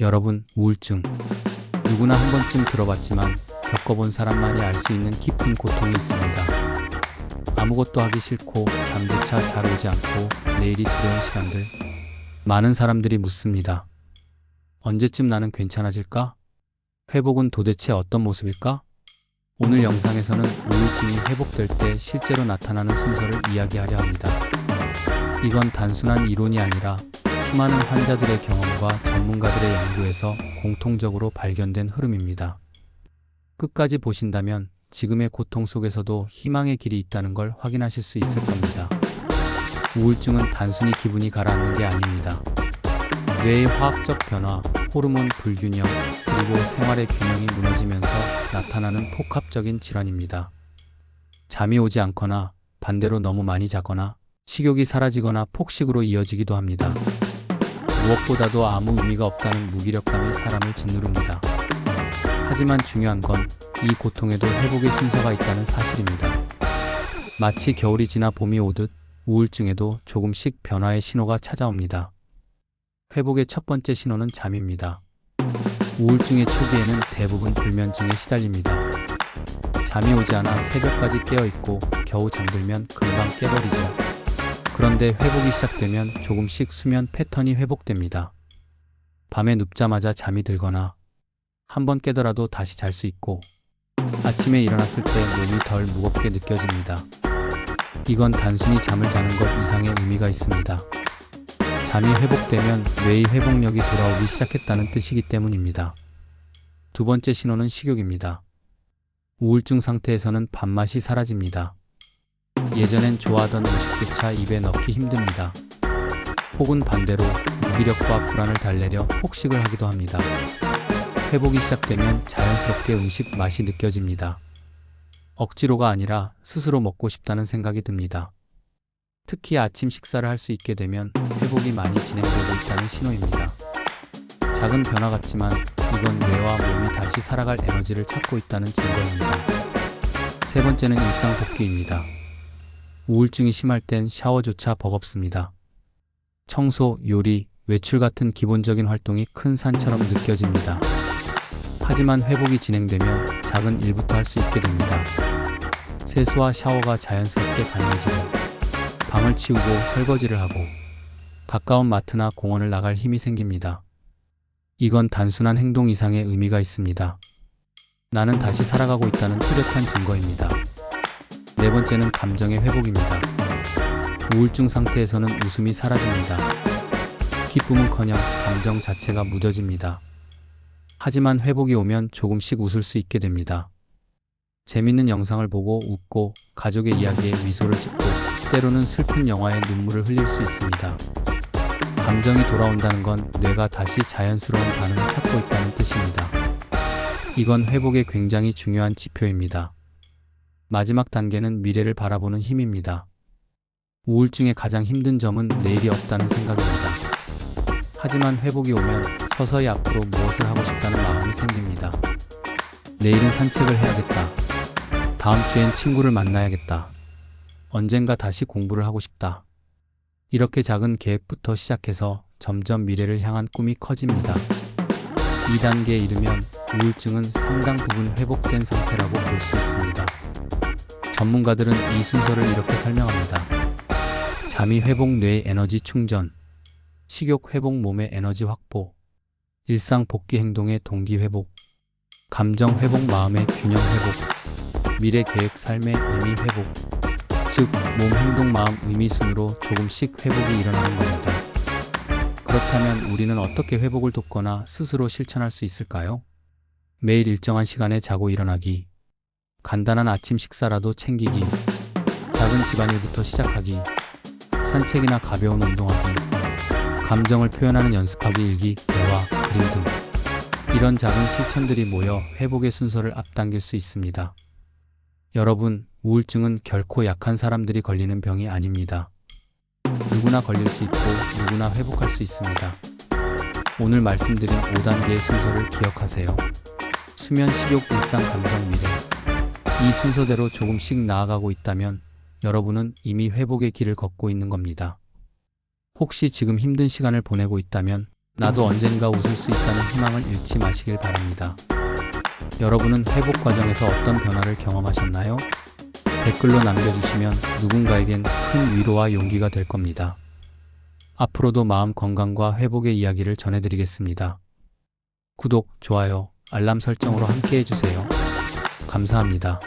여러분, 우울증. 누구나 한 번쯤 들어봤지만 겪어본 사람만이 알 수 있는 깊은 고통이 있습니다. 아무것도 하기 싫고 잠조차 잘 오지 않고 내일이 두려운 시간들. 많은 사람들이 묻습니다. 언제쯤 나는 괜찮아질까? 회복은 도대체 어떤 모습일까? 오늘 영상에서는 우울증이 회복될 때 실제로 나타나는 순서를 이야기하려 합니다. 이건 단순한 이론이 아니라 수많은 환자들의 경험과 전문가들의 연구에서 공통적으로 발견된 흐름입니다. 끝까지 보신다면 지금의 고통 속에서도 희망의 길이 있다는 걸 확인하실 수 있을 겁니다. 우울증은 단순히 기분이 가라앉는 게 아닙니다. 뇌의 화학적 변화, 호르몬 불균형, 그리고 생활의 균형이 무너지면서 나타나는 복합적인 질환입니다. 잠이 오지 않거나 반대로 너무 많이 자거나 식욕이 사라지거나 폭식으로 이어지기도 합니다. 무엇보다도 아무 의미가 없다는 무기력감이 사람을 짓누릅니다. 하지만 중요한 건 이 고통에도 회복의 순서가 있다는 사실입니다. 마치 겨울이 지나 봄이 오듯 우울증에도 조금씩 변화의 신호가 찾아옵니다. 회복의 첫 번째 신호는 잠입니다. 우울증의 초기에는 대부분 불면증에 시달립니다. 잠이 오지 않아 새벽까지 깨어있고 겨우 잠들면 금방 깨버리죠. 그런데 회복이 시작되면 조금씩 수면 패턴이 회복됩니다. 밤에 눕자마자 잠이 들거나 한번 깨더라도 다시 잘 수 있고 아침에 일어났을 때 몸이 덜 무겁게 느껴집니다. 이건 단순히 잠을 자는 것 이상의 의미가 있습니다. 잠이 회복되면 뇌의 회복력이 돌아오기 시작했다는 뜻이기 때문입니다. 두 번째 신호는 식욕입니다. 우울증 상태에서는 밥맛이 사라집니다. 예전엔 좋아하던 음식조차 입에 넣기 힘듭니다. 혹은 반대로 무기력과 불안을 달래려 폭식을 하기도 합니다. 회복이 시작되면 자연스럽게 음식 맛이 느껴집니다. 억지로가 아니라 스스로 먹고 싶다는 생각이 듭니다. 특히 아침 식사를 할 수 있게 되면 회복이 많이 진행되고 있다는 신호입니다. 작은 변화 같지만 이건 뇌와 몸이 다시 살아갈 에너지를 찾고 있다는 증거입니다. 세 번째는 일상 복귀입니다. 우울증이 심할 땐 샤워조차 버겁습니다. 청소, 요리, 외출 같은 기본적인 활동이 큰 산처럼 느껴집니다. 하지만 회복이 진행되면 작은 일부터 할 수 있게 됩니다. 세수와 샤워가 자연스럽게 가능해지고 방을 치우고 설거지를 하고 가까운 마트나 공원을 나갈 힘이 생깁니다. 이건 단순한 행동 이상의 의미가 있습니다. 나는 다시 살아가고 있다는 뚜렷한 증거입니다. 네 번째는 감정의 회복입니다. 우울증 상태에서는 웃음이 사라집니다. 기쁨은커녕 감정 자체가 무뎌집니다. 하지만 회복이 오면 조금씩 웃을 수 있게 됩니다. 재밌는 영상을 보고 웃고 가족의 이야기에 미소를 짓고 때로는 슬픈 영화에 눈물을 흘릴 수 있습니다. 감정이 돌아온다는 건 뇌가 다시 자연스러운 반응을 찾고 있다는 뜻입니다. 이건 회복에 굉장히 중요한 지표입니다. 마지막 단계는 미래를 바라보는 힘입니다. 우울증의 가장 힘든 점은 내일이 없다는 생각입니다. 하지만 회복이 오면 서서히 앞으로 무엇을 하고 싶다는 마음이 생깁니다. 내일은 산책을 해야겠다. 다음 주엔 친구를 만나야겠다. 언젠가 다시 공부를 하고 싶다. 이렇게 작은 계획부터 시작해서 점점 미래를 향한 꿈이 커집니다. 2단계에 이르면 우울증은 상당 부분 회복된 상태라고 볼 수 있습니다. 전문가들은 이 순서를 이렇게 설명합니다. 잠이 회복 뇌의 에너지 충전, 식욕 회복 몸의 에너지 확보, 일상 복귀 행동의 동기 회복, 감정 회복 마음의 균형 회복, 미래 계획 삶의 의미 회복, 즉 몸 행동 마음 의미 순으로 조금씩 회복이 일어나는 겁니다. 그렇다면 우리는 어떻게 회복을 돕거나 스스로 실천할 수 있을까요? 매일 일정한 시간에 자고 일어나기, 간단한 아침 식사라도 챙기기, 작은 집안일부터 시작하기, 산책이나 가벼운 운동하기, 감정을 표현하는 연습하기, 일기, 대화, 그림 등 이런 작은 실천들이 모여 회복의 순서를 앞당길 수 있습니다. 여러분, 우울증은 결코 약한 사람들이 걸리는 병이 아닙니다. 누구나 걸릴 수 있고 누구나 회복할 수 있습니다. 오늘 말씀드린 5단계의 순서를 기억하세요. 수면, 식욕, 일상, 감정, 미래. 이 순서대로 조금씩 나아가고 있다면 여러분은 이미 회복의 길을 걷고 있는 겁니다. 혹시 지금 힘든 시간을 보내고 있다면 나도 언젠가 웃을 수 있다는 희망을 잃지 마시길 바랍니다. 여러분은 회복 과정에서 어떤 변화를 경험하셨나요? 댓글로 남겨주시면 누군가에겐 큰 위로와 용기가 될 겁니다. 앞으로도 마음 건강과 회복의 이야기를 전해드리겠습니다. 구독, 좋아요, 알람 설정으로 함께 해주세요. 감사합니다.